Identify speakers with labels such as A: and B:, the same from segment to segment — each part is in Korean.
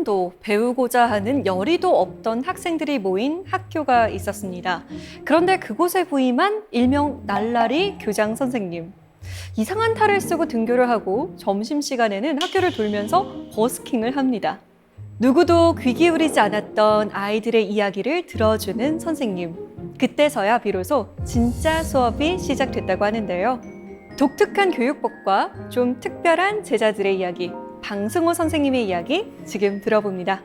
A: 꿈도 배우고자 하는 열의도 없던 학생들이 모인 학교가 있었습니다. 그런데 그곳에 부임한 일명 날라리 교장 선생님. 이상한 탈을 쓰고 등교를 하고 점심시간에는 학교를 돌면서 버스킹을 합니다. 누구도 귀 기울이지 않았던 아이들의 이야기를 들어주는 선생님. 그때서야 비로소 진짜 수업이 시작됐다고 하는데요. 독특한 교육법과 좀 특별한 제자들의 이야기, 방승호 선생님의 이야기 지금 들어봅니다.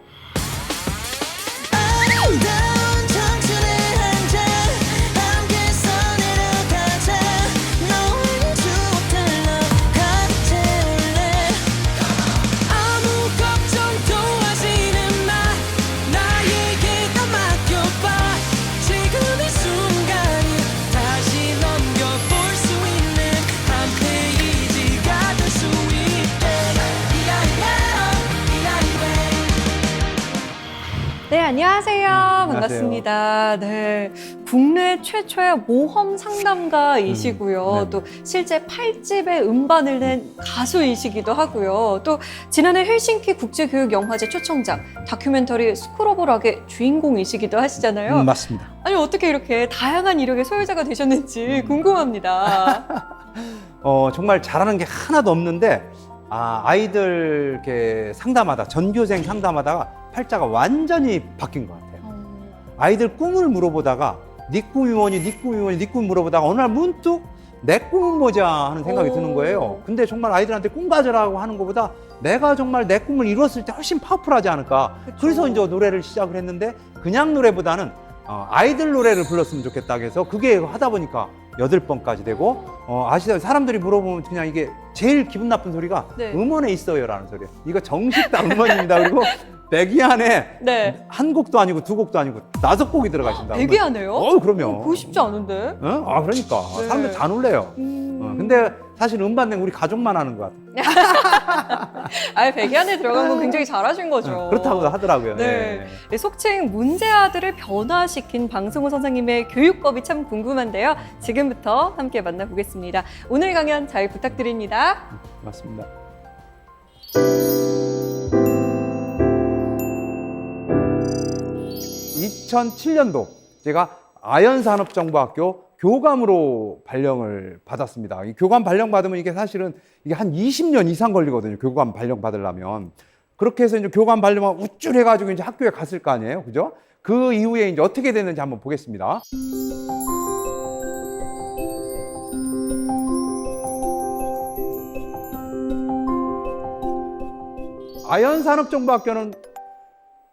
A: 네, 안녕하세요. 반갑습니다. 네, 국내 최초의 모험 상담가이시고요. 또 실제 8집의 음반을 낸 가수이시기도 하고요. 또 지난해 헬싱키 국제교육영화제 초청작 다큐멘터리 스쿨 오브 락의 주인공이시기도 하시잖아요.
B: 맞습니다.
A: 아니, 어떻게 이렇게 다양한 이력의 소유자가 되셨는지 궁금합니다.
B: 정말 잘하는 게 하나도 없는데 아이들 이렇게 상담하다, 전교생 상담하다가 팔자가 완전히 바뀐 것 같아요. 아이들 꿈을 물어보다가 네 꿈이 뭐니, 네 꿈이 뭐니, 네 꿈 물어보다가 어느 날 문득 내 꿈은 뭐지 하는 생각이 드는 거예요. 근데 정말 아이들한테 꿈 가져라고 하는 것보다 내가 정말 내 꿈을 이뤘을 때 훨씬 파워풀하지 않을까. 그래서 이제 노래를 시작을 했는데 그냥 노래보다는 아이들 노래를 불렀으면 좋겠다 해서 그게 하다 보니까 8번까지 되고 아시다시피 사람들이 물어보면 그냥 이게 제일 기분 나쁜 소리가
A: 네.
B: 음원에 있어요라는 소리예요. 이거 정식 음원입니다. 그리고 100위 안에
A: 네.
B: 한 곡도 아니고 두 곡도 아니고 5곡이 들어가신다.
A: 100위 안에요?
B: 그럼요.
A: 그거 쉽지 않은데?
B: 그러니까
A: 네.
B: 사람들 다 놀래요. 근데 사실 음반 낸 우리 가족만 하는 것 같아요.
A: 100위 안에 들어간 건 굉장히 잘하신 거죠.
B: 그렇다고 하더라고요.
A: 네. 네, 속칭 문제아들을 변화시킨 방승호 선생님의 교육법이 참 궁금한데요. 지금부터 함께 만나보겠습니다. 오늘 강연 잘 부탁드립니다.
B: 맞습니다. 2007년도 제가 아연산업정보학교 교감으로 발령을 받았습니다. 이 교감 발령 받으면 이게 사실은 이게 한 20년 이상 걸리거든요. 교감 발령 받으려면. 그렇게 해서 이제 교감 발령만 우쭐해가지고 이제 학교에 갔을 거 아니에요. 그죠? 그 이후에 이제 어떻게 됐는지 한번 보겠습니다. 아연산업정보학교는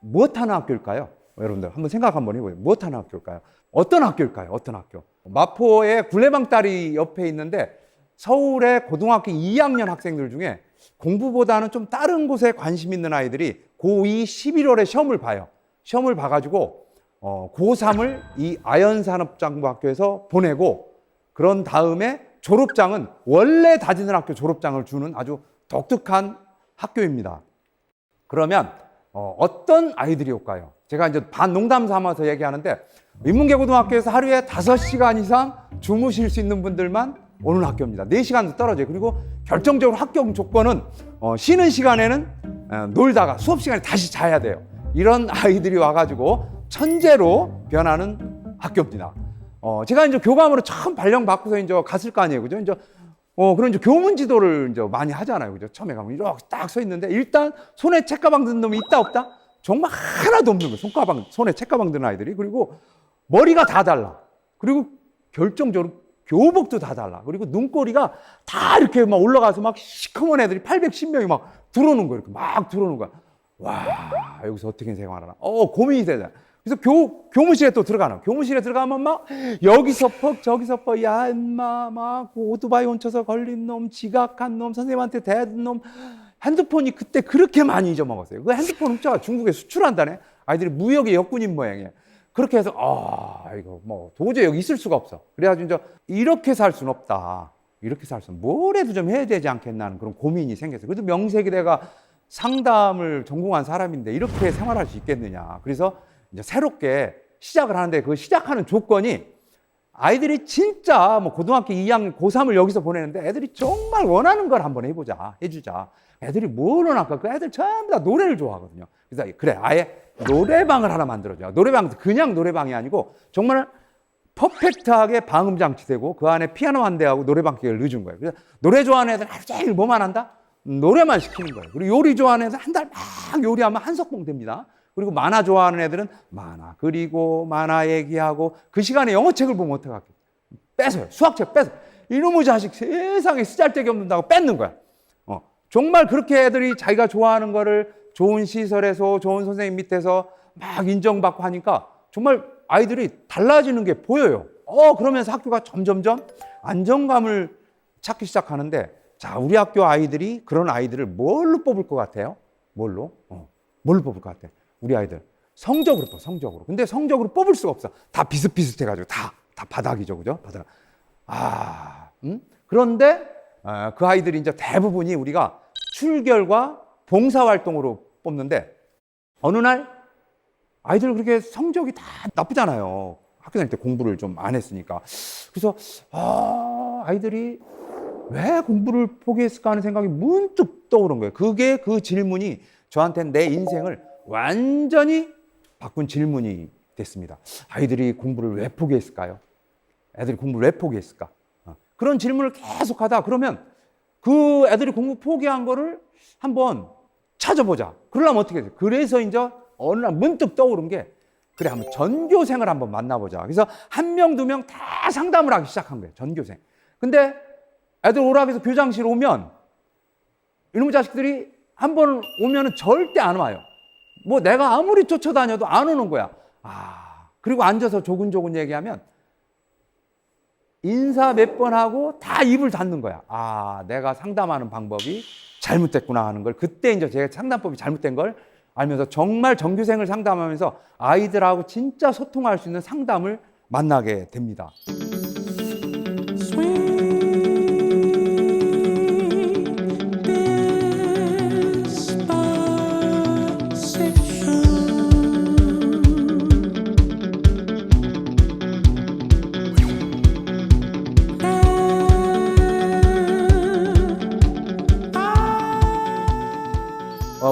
B: 무엇하는 학교일까요? 여러분들 한번 생각 한번 해보세요. 무엇하는 학교일까요? 어떤 학교일까요? 어떤 학교? 마포의 굴레방다리 옆에 있는데 서울의 고등학교 2학년 학생들 중에 공부보다는 좀 다른 곳에 관심 있는 아이들이 고2 11월에 시험을 봐요. 시험을 봐가지고 고3을 이 아연산업정보학교에서 보내고 그런 다음에 졸업장은 원래 다니는 학교 졸업장을 주는 아주 독특한 학교입니다. 그러면 어떤 아이들이 올까요? 제가 이제 반농담 삼아서 얘기하는데 인문계고등학교에서 하루에 5시간 이상 주무실 수 있는 분들만 오는 학교입니다. 4시간도 떨어져요. 그리고 결정적으로 합격 조건은 쉬는 시간에는 놀다가 수업 시간에 다시 자야 돼요. 이런 아이들이 와가지고 천재로 변하는 학교입니다. 제가 이제 교감으로 처음 발령 받고서 이제 갔을 거 아니에요. 그죠? 그런 이제 교문 지도를 이제 많이 하잖아요. 그죠? 처음에 가면 이렇게 딱 서 있는데 일단 손에 책가방 든 놈이 있다 없다? 정말 하나도 없는 거예요. 손에 책가방 든 아이들이. 그리고 머리가 다 달라. 그리고 결정적으로 교복도 다 달라. 그리고 눈꼬리가 다 이렇게 막 올라가서 막 시커먼 애들이 810명이 막 들어오는 거예요. 이렇게 막 들어오는 거야. 와, 여기서 어떻게 생활하나. 고민이 되잖아. 그래서 교무실에 또 들어가는. 교무실에 들어가면 막 여기서 퍽 저기서 퍽 야 인마 막 오토바이 훔쳐서 걸린 놈, 지각한 놈, 선생님한테 대든 놈. 핸드폰이 그때 그렇게 많이 잊어먹었어요. 그 핸드폰 훔쳐가 중국에 수출한다네. 아이들이 무역의 역군인 모양이에요. 그렇게 해서 이거 뭐 도저히 여기 있을 수가 없어. 그래가지고 이제 이렇게 살 수는 없다. 이렇게 살 수는 뭐라도 좀 해야 되지 않겠나 하는 그런 고민이 생겼어요. 그래도 명색이 내가 상담을 전공한 사람인데 이렇게 생활할 수 있겠느냐. 그래서 이제 새롭게 시작을 하는데 그 시작하는 조건이 아이들이 진짜 뭐 고등학교 2학년, 고3을 여기서 보내는데 애들이 정말 원하는 걸 한번 해주자. 애들이 뭘 원할까? 그 애들 전부 다 노래를 좋아하거든요. 그래서 그래, 아예 노래방을 하나 만들어줘. 노래방, 그냥 노래방이 아니고 정말 퍼펙트하게 방음 장치되고 그 안에 피아노 한 대하고 노래방 기계를 넣어준 거예요. 그래서 노래 좋아하는 애들 하루 종일 뭐만 한다? 노래만 시키는 거예요. 그리고 요리 좋아하는 애들 한 달 막 요리하면 한석봉 됩니다. 그리고 만화 좋아하는 애들은 만화 그리고 만화 얘기하고 그 시간에 영어책을 보면 어떡하겠어? 뺏어요. 수학책 뺏어. 이놈의 자식 세상에 쓰잘데기 없는다고 뺏는 거야. 정말 그렇게 애들이 자기가 좋아하는 거를 좋은 시설에서 좋은 선생님 밑에서 막 인정받고 하니까 정말 아이들이 달라지는 게 보여요. 그러면서 학교가 점점점 안정감을 찾기 시작하는데, 자, 우리 학교 아이들이 그런 아이들을 뭘로 뽑을 것 같아요? 뭘로 뽑을 것 같아? 우리 아이들 성적으로 뽑아, 성적으로. 근데 성적으로 뽑을 수가 없어. 다 비슷비슷해가지고 다 바닥이죠, 그죠? 바닥. 그런데 그 아이들이 이제 대부분이 우리가 출결과 봉사활동으로 뽑는데, 어느 날 아이들 그렇게 성적이 다 나쁘잖아요. 학교 다닐 때 공부를 좀 안 했으니까. 그래서 아이들이 왜 공부를 포기했을까 하는 생각이 문득 떠오른 거예요. 그게 그 질문이 저한테는 내 인생을 완전히 바꾼 질문이 됐습니다. 아이들이 공부를 왜 포기했을까요? 애들이 공부를 왜 포기했을까? 그런 질문을 계속 하다 그러면 그 애들이 공부 포기한 거를 한번 찾아보자. 그러려면 어떻게 해야 돼? 그래서 이제 어느 날 문득 떠오른 게, 그래, 한번 전교생을 한번 만나보자. 그래서 한 명, 두 명 다 상담을 하기 시작한 거예요. 전교생. 근데 애들 오라고 해서 교장실 오면 이놈의 자식들이 한 번 오면은 절대 안 와요. 뭐 내가 아무리 쫓아다녀도 안 오는 거야. 그리고 앉아서 조근조근 얘기하면 인사 몇 번 하고 다 입을 닫는 거야. 내가 상담하는 방법이 잘못됐구나 하는 걸, 그때 이제 제가 상담법이 잘못된 걸 알면서 정말 전교생을 상담하면서 아이들하고 진짜 소통할 수 있는 상담을 만나게 됩니다.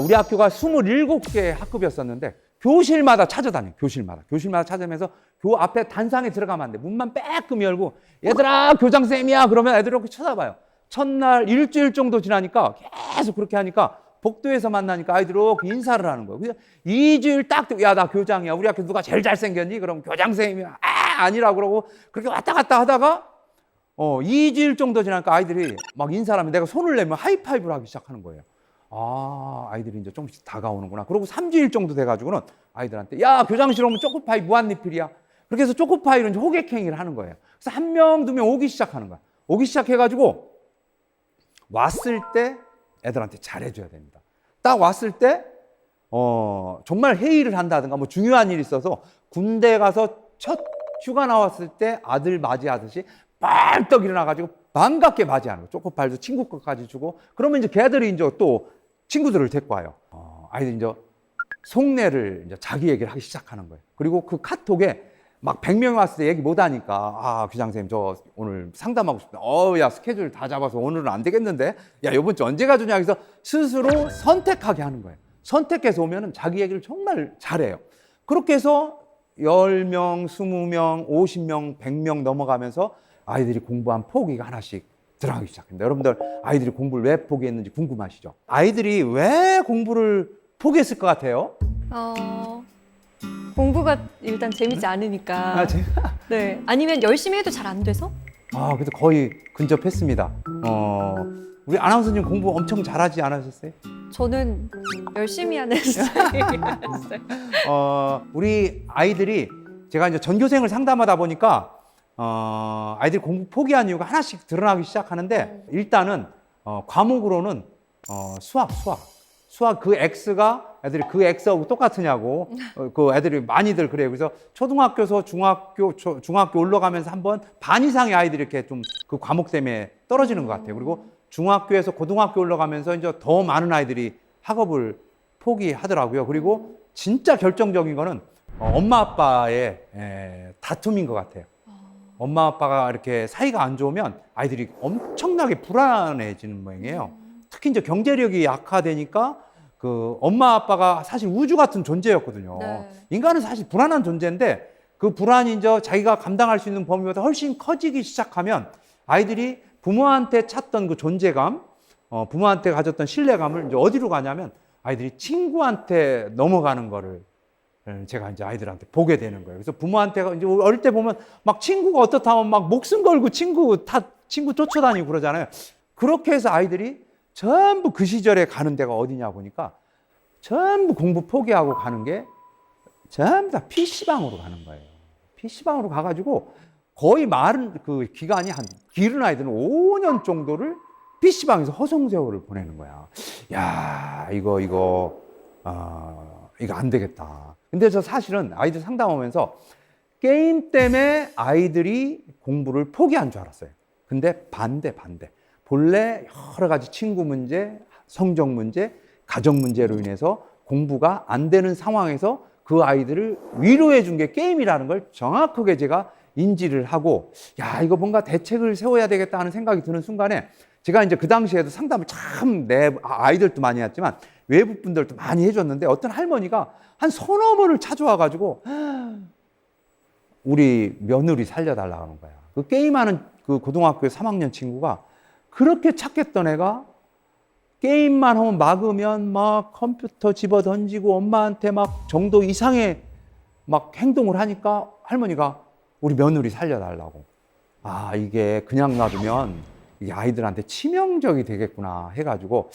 B: 우리 학교가 27개 학급이었었는데 교실마다 찾아다녀요. 교실마다 찾아면서 교 앞에 단상에 들어가면 안 돼. 문만 빼끔 열고 얘들아 교장쌤이야 그러면 애들이 이렇게 쳐다봐요. 첫날 일주일 정도 지나니까 계속 그렇게 하니까 복도에서 만나니까 아이들이 이렇게 인사를 하는 거예요. 그래서 2주일 딱, 야, 나 교장이야. 우리 학교 누가 제일 잘생겼니? 그럼 교장쌤이야. 아니라고 그러고 그렇게 왔다 갔다 하다가 2주일 정도 지나니까 아이들이 막 인사를 하면 내가 손을 내면 하이파이브를 하기 시작하는 거예요. 아이들이 이제 조금씩 다가오는구나. 그리고 3주일 정도 돼가지고는 아이들한테, 야, 교장실 오면 초코파이 무한리필이야. 그렇게 해서 초코파이를 이제 호객행위를 하는 거예요. 그래서 한 명, 두 명 오기 시작하는 거야. 오기 시작해가지고 왔을 때 애들한테 잘해줘야 됩니다. 딱 왔을 때 정말 회의를 한다든가 뭐 중요한 일이 있어서 군대 가서 첫 휴가 나왔을 때 아들 맞이하듯이 빨떡 일어나가지고 반갑게 맞이하는 거. 초코파이도 친구 것까지 주고, 그러면 이제 걔들이 이제 또 친구들을 데리고 와요. 아이들이 이제 속내를 이제 자기 얘기를 하기 시작하는 거예요. 그리고 그 카톡에 막 100명이 왔을 때 얘기 못 하니까, 교장선생님 저 오늘 상담하고 싶다. 야, 스케줄 다 잡아서 오늘은 안 되겠는데? 야, 이번 주 언제 가주냐? 그래서 스스로 선택하게 하는 거예요. 선택해서 오면은 자기 얘기를 정말 잘해요. 그렇게 해서 10명, 20명, 50명, 100명 넘어가면서 아이들이 공부한 포기가 하나씩 들어가기 시작합니다. 여러분들, 아이들이 공부를 왜 포기했는지 궁금하시죠? 아이들이 왜 공부를 포기했을 것 같아요?
A: 공부가 일단 재밌지 않으니까. 네. 아니면 열심히 해도 잘 안 돼서?
B: 그래서 거의 근접했습니다. 우리 아나운서님 공부 엄청 잘하지 않으셨어요?
A: 저는 열심히 하는 스타일이었어요.
B: 우리 아이들이, 제가 이제 전교생을 상담하다 보니까 아이들이 공부 포기한 이유가 하나씩 드러나기 시작하는데, 일단은 과목으로는 수학 그 X가 애들이 그 X하고 똑같으냐고 그 애들이 많이들 그래요. 그래서 초등학교에서 중학교 올라가면서 한번 반 이상의 아이들이 이렇게 좀 그 과목 때문에 떨어지는 것 같아요. 그리고 중학교에서 고등학교 올라가면서 이제 더 많은 아이들이 학업을 포기하더라고요. 그리고 진짜 결정적인 거는 엄마 아빠의 다툼인 것 같아요. 엄마 아빠가 이렇게 사이가 안 좋으면 아이들이 엄청나게 불안해지는 모양이에요. 특히 이제 경제력이 약화되니까 그 엄마 아빠가 사실 우주 같은 존재였거든요.
A: 네.
B: 인간은 사실 불안한 존재인데 그 불안이 이제 자기가 감당할 수 있는 범위보다 훨씬 커지기 시작하면 아이들이 부모한테 찾던 그 존재감, 부모한테 가졌던 신뢰감을 이제 어디로 가냐면 아이들이 친구한테 넘어가는 거를 제가 이제 아이들한테 보게 되는 거예요. 그래서 부모한테가 이제 어릴 때 보면 막 친구가 어떻다 하면 막 목숨 걸고 친구 쫓아다니고 그러잖아요. 그렇게 해서 아이들이 전부 그 시절에 가는 데가 어디냐 보니까 전부 공부 포기하고 가는 게 전부 다 PC방으로 가는 거예요. PC방으로 가가지고 거의 많은 그 기간이 길은 아이들은 5년 정도를 PC방에서 허송세월을 보내는 거야. 야, 이거 안 되겠다. 근데 저 사실은 아이들 상담하면서 게임 때문에 아이들이 공부를 포기한 줄 알았어요. 근데 반대. 본래 여러 가지 친구 문제, 성적 문제, 가정 문제로 인해서 공부가 안 되는 상황에서 그 아이들을 위로해 준 게 게임이라는 걸 정확하게 제가 인지를 하고, 야, 이거 뭔가 대책을 세워야 되겠다 하는 생각이 드는 순간에 제가 이제 그 당시에도 상담을 참 아이들도 많이 했지만 외부 분들도 많이 해줬는데 어떤 할머니가 한 서너 번을 찾아와가지고 우리 며느리 살려달라고 하는 거야. 그 게임하는 그 고등학교 3학년 친구가 그렇게 착했던 애가 게임만 하면 막으면 막 컴퓨터 집어 던지고 엄마한테 막 정도 이상의 막 행동을 하니까 할머니가 우리 며느리 살려달라고. 아, 이게 그냥 놔두면 이 아이들한테 치명적이 되겠구나 해가지고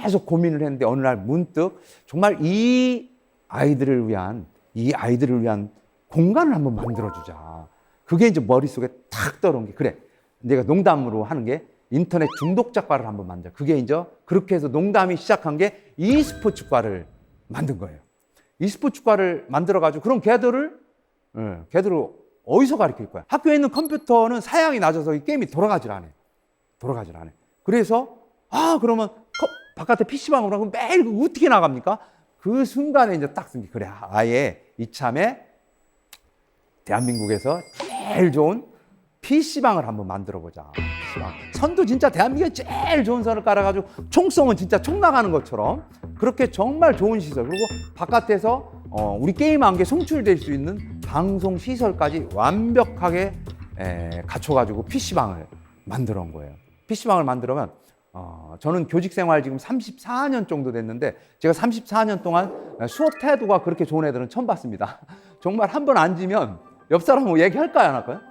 B: 계속 고민을 했는데 어느 날 문득 정말 이 아이들을 위한 공간을 한번 만들어주자. 그게 이제 머릿속에 탁 떠오른 게, 그래, 내가 농담으로 하는 게 인터넷 중독자과를 한번 만들자. 그게 이제 그렇게 해서 농담이 시작한 게 e스포츠과를 만든 거예요. e스포츠과를 만들어가지고 그럼 걔들을 어디서 가르칠 거야? 학교에 있는 컴퓨터는 사양이 낮아서 이 게임이 돌아가질 않아요. 그래서 그러면 바깥에 PC방으로 하면 매일 어떻게 나갑니까? 그 순간에 이제 딱 쓴 게, 그래, 아예 이참에 대한민국에서 제일 좋은 PC방을 한번 만들어 보자. PC방. 선도 진짜 대한민국에 제일 좋은 선을 깔아가지고 총 쏘면 진짜 총 나가는 것처럼 그렇게 정말 좋은 시설, 그리고 바깥에서 우리 게임한 게 송출될 수 있는 방송 시설까지 완벽하게 갖춰가지고 PC방을 만들어 온 거예요. PC방을 만들면 저는 교직 생활 지금 34년 정도 됐는데 제가 34년 동안 수업 태도가 그렇게 좋은 애들은 처음 봤습니다. 정말 한 번 앉으면 옆 사람하고 얘기할까요, 안 할까요?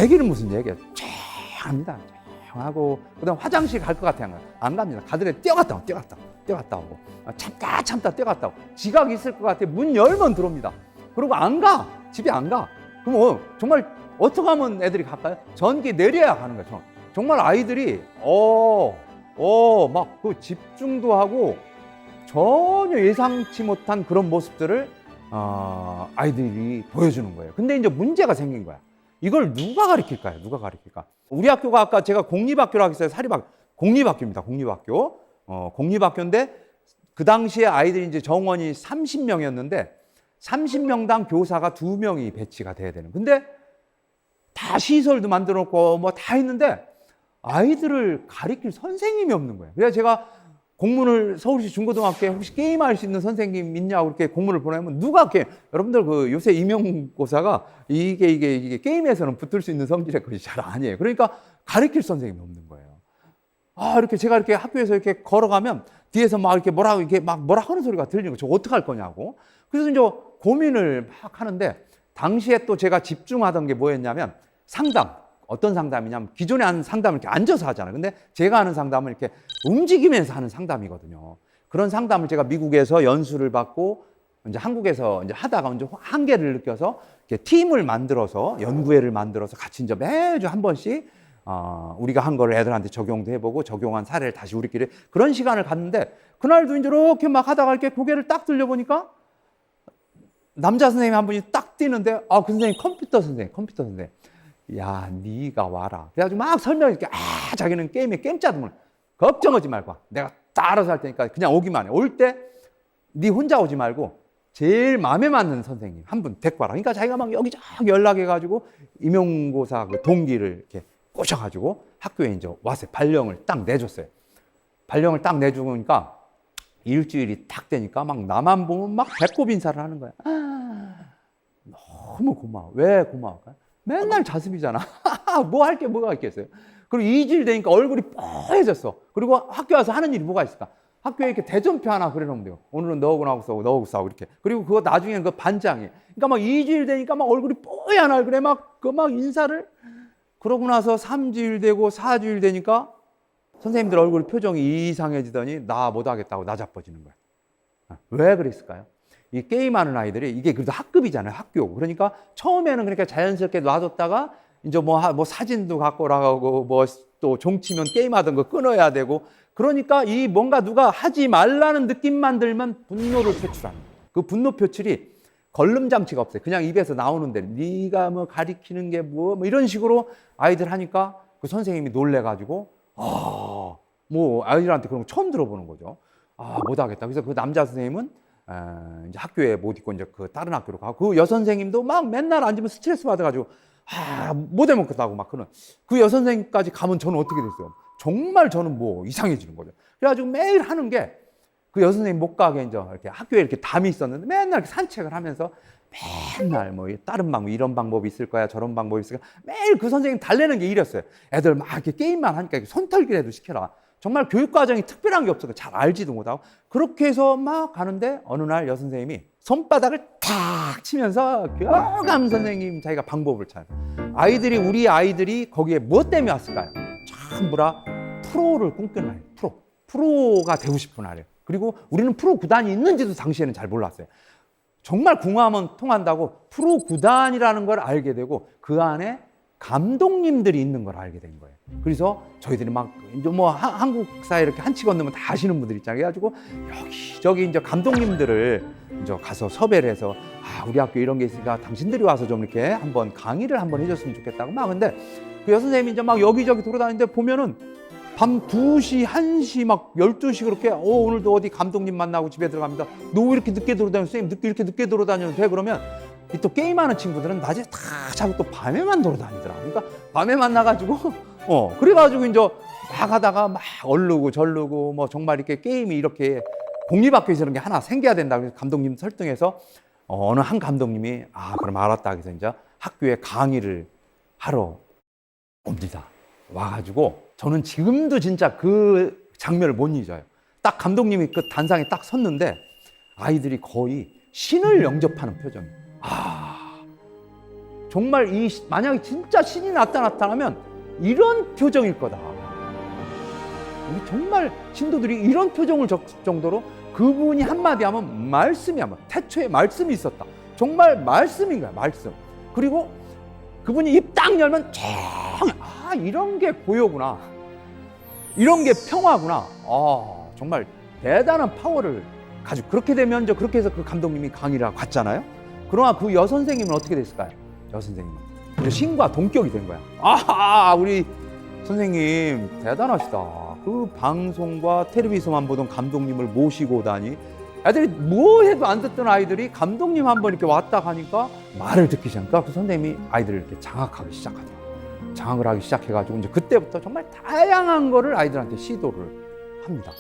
B: 얘기는 무슨 얘기야? 조용합니다. 조용하고 그다음 화장실 갈 것 같아요, 안 갑니다. 가더니 뛰어갔다 오고 참다 뛰어갔다 오고 지각이 있을 것 같아 문 열면 들어옵니다. 그리고 안 가, 집에 안 가. 그럼 정말 어떻게 하면 애들이 갈까요? 전기 내려야 가는 거죠. 정말 아이들이 막 그 집중도 하고 전혀 예상치 못한 그런 모습들을 아이들이 보여주는 거예요. 근데 이제 문제가 생긴 거야. 이걸 누가 가르칠까요? 우리 학교가 아까 제가 공립학교라고 했어요. 공립학교입니다. 공립학교인데 그 당시에 아이들이 이제 정원이 30명이었는데 30명당 교사가 2명이 배치가 돼야 되는. 근데 다 시설도 만들어 놓고 뭐 다 했는데 아이들을 가르칠 선생님이 없는 거예요. 그래서 제가 공문을 서울시 중고등학교에 혹시 게임할 수 있는 선생님 있냐고 이렇게 공문을 보내면 누가 여러분들 그 요새 임용고사가 이게 게임에서는 붙을 수 있는 성질의 것이 잘 아니에요. 그러니까 가르칠 선생님이 없는 거예요. 이렇게 제가 이렇게 학교에서 이렇게 걸어가면 뒤에서 막 이렇게 뭐라 하는 소리가 들리는 거. 저 어떡할 거냐고. 그래서 이제 고민을 막 하는데 당시에 또 제가 집중하던 게 뭐였냐면 상담. 어떤 상담이냐면 기존에 하는 상담을 이렇게 앉아서 하잖아요. 근데 제가 하는 상담은 이렇게 움직이면서 하는 상담이거든요. 그런 상담을 제가 미국에서 연수를 받고 이제 한국에서 이제 하다가 이제 한계를 느껴서 이렇게 팀을 만들어서 연구회를 만들어서 같이 이제 매주 한 번씩 우리가 한 거를 애들한테 적용도 해보고 적용한 사례를 다시 우리끼리 그런 시간을 갖는데 그날도 이제 이렇게 막 하다가 이렇게 고개를 딱 들려보니까 남자 선생님 한 분이 딱 뛰는데 그 선생님 컴퓨터 선생님. 야, 네가 와라. 그래가지고 막 설명할게. 자기는 게임 짜도 걱정하지 말고 내가 다 알아서 할 테니까 그냥 오기만 해. 올 때 네 혼자 오지 말고 제일 마음에 맞는 선생님 한 분 데리고 와라. 그러니까 자기가 막 여기저기 연락해가지고 임용고사 그 동기를 이렇게 꼬셔가지고 학교에 이제 와서 발령을 딱 내줬어요. 발령을 딱 내주니까 일주일이 딱 되니까 막 나만 보면 막 배꼽 인사를 하는 거야. 너무 고마워. 왜 고마울까요? 맨날 자습이잖아. 뭐 할 게 뭐가 있겠어요. 그리고 2주일 되니까 얼굴이 뽀해졌어. 그리고 학교 와서 하는 일이 뭐가 있을까? 학교에 이렇게 대전표 하나 그려놓으면 돼요. 오늘은 너하고 나하고 싸우고 너하고 싸우고 이렇게. 그리고 그거 나중에는 그 반장이. 그러니까 막 2주일 되니까 막 얼굴이 뽀얀 얼굴에 막 인사를. 그러고 나서 3주일 되고 4주일 되니까 선생님들 얼굴 표정이 이상해지더니 나 못하겠다고 나 자빠지는 거야. 왜 그랬을까요? 이 게임하는 아이들이 이게 그래도 학급이잖아요. 학교. 그러니까 처음에는 그러니까 자연스럽게 놔뒀다가 이제 뭐 사진도 갖고 나가고 뭐 또 종치면 게임하던 거 끊어야 되고 그러니까 이 뭔가 누가 하지 말라는 느낌만 들면 분노를 표출하는 거예요. 그 분노 표출이 걸름 장치가 없어요. 그냥 입에서 나오는데 네가 뭐 가리키는 게 뭐 이런 식으로 아이들 하니까 그 선생님이 놀래가지고 뭐 아이들한테 그런 거 처음 들어보는 거죠. 못하겠다. 그래서 그 남자 선생님은 이제 학교에 못 있고 이제 그 다른 학교로 가고 그 여선생님도 막 맨날 앉으면 스트레스 받아가지고 못 해먹겠다고 막 그런 그 여선생님까지 가면 저는 어떻게 됐어요? 정말 저는 뭐 이상해지는 거죠. 그래가지고 매일 하는 게 그 여선생님 못 가게 이제 이렇게 학교에 이렇게 담이 있었는데 맨날 이렇게 산책을 하면서 맨날 뭐 다른 방법 이런 방법이 있을 거야 저런 방법이 있을 거야 매일 그 선생님 달래는 게 일이었어요. 애들 막 이렇게 게임만 하니까 손털기라도 시켜라. 정말 교육 과정이 특별한 게 없어서 잘 알지도 못하고 그렇게 해서 막 가는데 어느 날 여선생님이 손바닥을 탁 치면서 교감 선생님 자기가 방법을 찾아. 우리 아이들이 거기에 무엇 때문에 왔을까요? 전부라 프로를 꿈꾸는 아이예요. 프로가 되고 싶은 아이예요. 그리고 우리는 프로 구단이 있는지도 당시에는 잘 몰랐어요. 정말 궁합은 통한다고 프로 구단이라는 걸 알게 되고 그 안에 감독님들이 있는 걸 알게 된 거예요. 그래서 저희들이 막 이제 뭐 한국 사회 이렇게 한치 건너면 다 아시는 분들 있잖아요. 그래가지고 여기저기 이제 감독님들을 이제 가서 섭외를 해서 우리 학교 이런 게 있으니까 당신들이 와서 좀 이렇게 한번 강의를 한번 해줬으면 좋겠다고 막 근데 그 여선생님이 이제 막 여기저기 돌아다니는데 보면은 밤 2시, 1시, 막 12시 그렇게 오늘도 어디 감독님 만나고 집에 들어갑니다. 너 왜 이렇게 늦게 돌아다녀? 선생님 이렇게 늦게 돌아다녀도 돼? 그러면 또 게임하는 친구들은 낮에 다 자고 또 밤에만 돌아다니더라. 그러니까 밤에 만나가지고 그래가지고 이제 막 하다가 막 얼르고 절르고 뭐 정말 이렇게 게임이 이렇게 공립학교에서 이런 게 하나 생겨야 된다. 그래서 감독님 설득해서 어느 한 감독님이 그럼 알았다. 그래서 이제 학교에 강의를 하러 옵니다. 와가지고 저는 지금도 진짜 그 장면을 못 잊어요. 딱 감독님이 그 단상에 딱 섰는데 아이들이 거의 신을 영접하는 표정이에요. 정말 만약에 진짜 신이 나타나면 이런 표정일 거다. 우리 정말 신도들이 이런 표정을 적을 정도로 그분이 한마디 하면 말씀이 아마 태초에 말씀이 있었다. 정말 말씀인 거야, 말씀. 그리고 그분이 입 딱 열면 이런 게 고요구나. 이런 게 평화구나. 정말 대단한 파워를 가지고 그렇게 되면 그렇게 해서 그 감독님이 강의를 갔잖아요. 그러나 그 여선생님은 어떻게 됐을까요? 여선생님은 신과 동격이 된 거야. 우리 선생님 대단하시다. 그 방송과 텔레비전만 보던 감독님을 모시고 오다니 애들이 뭐 해도 안 듣던 아이들이 감독님 한번 이렇게 왔다 가니까 말을 듣기 시작하니까 그 선생님이 아이들을 이렇게 장악하기 시작하더라고요. 장악을 하기 시작해가지고 이제 그때부터 정말 다양한 거를 아이들한테 시도를 합니다.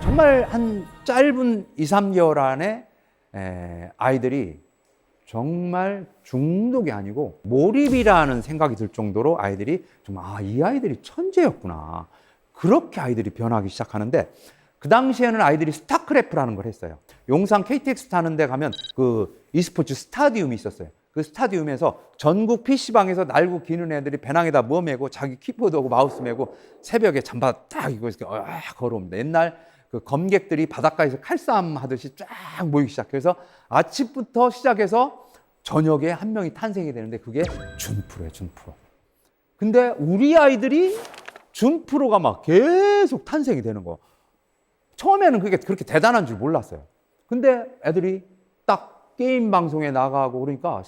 B: 정말 한 짧은 2, 3개월 안에 아이들이 정말 중독이 아니고 몰입이라는 생각이 들 정도로 아이들이 정말 이 아이들이 천재였구나. 그렇게 아이들이 변하기 시작하는데 그 당시에는 아이들이 스타크래프트라는 걸 했어요. 용산 KTX 타는 데 가면 그 e스포츠 스타디움이 있었어요. 그 스타디움에서 전국 PC방에서 날고 기는 애들이 배낭에다 뭐 메고 자기 키보드하고 마우스 메고 새벽에 잠바 딱 입고 이렇게 걸어옵니다. 옛날 그 검객들이 바닷가에서 칼싸움 하듯이 쫙 모이기 시작해서 아침부터 시작해서 저녁에 한 명이 탄생이 되는데 그게 준프로예요, 준프로. 근데 우리 아이들이 준프로가 막 계속 탄생이 되는 거. 처음에는 그게 그렇게 대단한 줄 몰랐어요. 근데 애들이 딱 게임 방송에 나가고 그러니까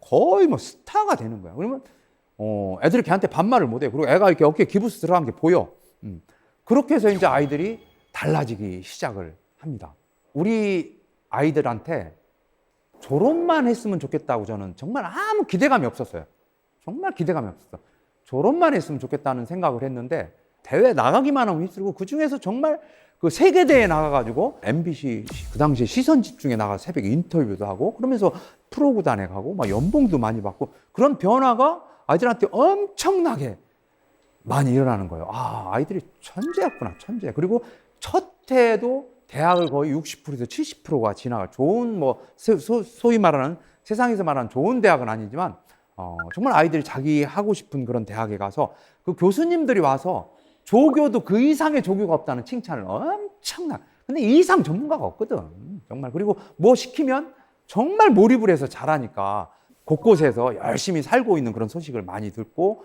B: 거의 뭐 스타가 되는 거야. 그러면 애들이 걔한테 반말을 못해. 그리고 애가 이렇게 어깨에 기부스 들어간 게 보여. 그렇게 해서 이제 아이들이 달라지기 시작을 합니다. 우리 아이들한테 졸업만 했으면 좋겠다고 저는 정말 아무 기대감이 없었어요. 정말 기대감이 없었어. 졸업만 했으면 좋겠다는 생각을 했는데 대회 나가기만 하면 휩쓸고 그중에서 정말 그 세계대회에 나가가지고 MBC 그 당시에 시선 집중에 나가서 새벽에 인터뷰도 하고 그러면서 프로구단에 가고 막 연봉도 많이 받고 그런 변화가 아이들한테 엄청나게 많이 일어나는 거예요. 아, 아이들이 천재였구나, 천재. 그리고 첫 해에도 대학을 거의 60%에서 70%가 진학을 좋은 뭐 소위 말하는 세상에서 말하는 좋은 대학은 아니지만 정말 아이들이 자기 하고 싶은 그런 대학에 가서 그 교수님들이 와서 조교도 그 이상의 조교가 없다는 칭찬을 엄청나. 근데 이 이상 전문가가 없거든. 정말. 그리고 뭐 시키면 정말 몰입을 해서 잘하니까 곳곳에서 열심히 살고 있는 그런 소식을 많이 듣고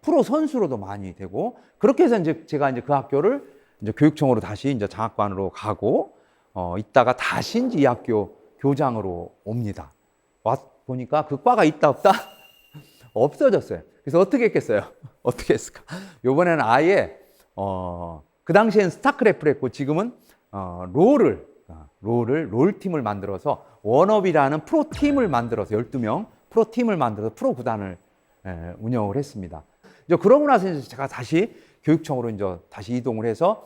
B: 프로 선수로도 많이 되고 그렇게 해서 이제 제가 이제 그 학교를 이제 교육청으로 다시 이제 장학관으로 가고 있다가 다시 이제 이 학교 교장으로 옵니다. 와 보니까 그 과가 있다 없다 없어졌어요. 그래서 어떻게 했겠어요? 어떻게 했을까? 요번에는 아예 그 당시엔 스타크래프트를 했고 지금은 롤팀을 만들어서 원업이라는 프로팀을 만들어서 12명 프로팀을 만들어서 프로구단을 운영을 했습니다. 이제 그러고 나서 이제 제가 다시 교육청으로 이제 다시 이동을 해서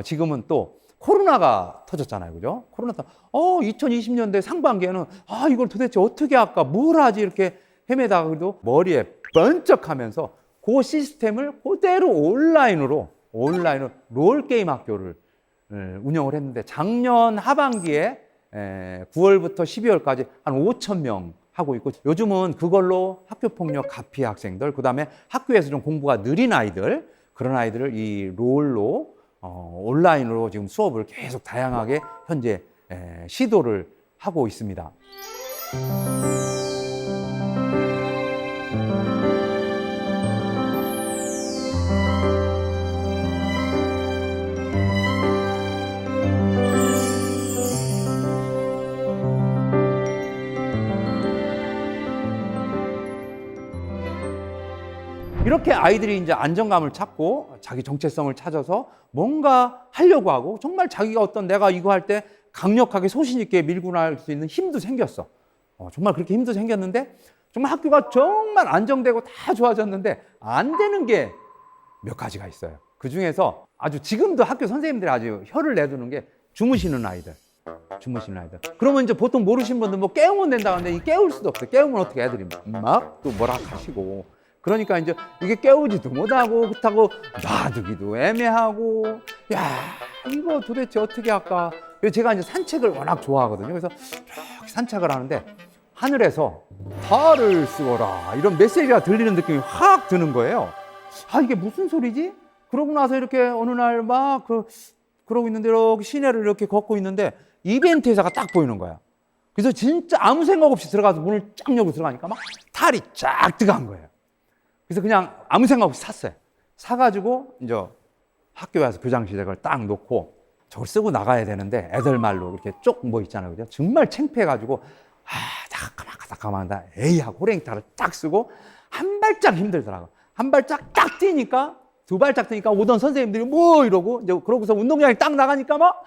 B: 지금은 또 코로나가 터졌잖아요. 그죠? 코로나 2020년대 상반기에는 이걸 도대체 어떻게 할까? 뭘 하지? 이렇게 헤매다가 그래도 머리에 번쩍하면서 그 시스템을 그대로 온라인으로 롤게임 학교를 운영을 했는데 작년 하반기에 9월부터 12월까지 한 5천 명 하고 있고 요즘은 그걸로 학교폭력 가피 학생들 그다음에 학교에서 좀 공부가 느린 아이들 그런 아이들을 이 롤로 온라인으로 지금 수업을 계속 다양하게 현재 시도를 하고 있습니다. 이렇게 아이들이 이제 안정감을 찾고 자기 정체성을 찾아서 뭔가 하려고 하고 정말 자기가 내가 이거 할 때 강력하게 소신 있게 밀고 나갈 수 있는 힘도 생겼어. 정말 그렇게 힘도 생겼는데 정말 학교가 정말 안정되고 다 좋아졌는데 안 되는 게 몇 가지가 있어요. 그 중에서 아주 지금도 학교 선생님들이 아주 혀를 내두는 게 주무시는 아이들. 그러면 이제 보통 모르시는 분들 뭐 깨우면 된다고 하는데 이 깨울 수도 없어요. 깨우면 어떻게 애들이 막 또 뭐라 하시고 그러니까 이제 이게 깨우지도 못하고 그렇다고 놔두기도 애매하고 야 이거 도대체 어떻게 할까? 제가 이제 산책을 워낙 좋아하거든요. 그래서 이렇게 산책을 하는데 하늘에서 달을 쓰거라 이런 메시지가 들리는 느낌이 확 드는 거예요. 이게 무슨 소리지? 그러고 나서 이렇게 어느 날 막 그러고 있는데 이렇게 시내를 이렇게 걷고 있는데 이벤트 회사가 딱 보이는 거야. 그래서 진짜 아무 생각 없이 들어가서 문을 쫙 열고 들어가니까 막 달이 쫙 들어간 거예요. 그래서 그냥 아무 생각 없이 샀어요. 사가지고 이제 학교에 와서 교장실에 그걸 딱 놓고 저걸 쓰고 나가야 되는데 애들 말로 이렇게 쪽 뭐 있잖아요. 그죠? 정말 창피해가지고 잠깐만 에이 하고 호랭이탈을 딱 쓰고 한 발짝 힘들더라고. 한 발짝 딱 뛰니까 두 발짝 뛰니까 오던 선생님들이 뭐 이러고 이제 그러고서 운동장에 딱 나가니까 막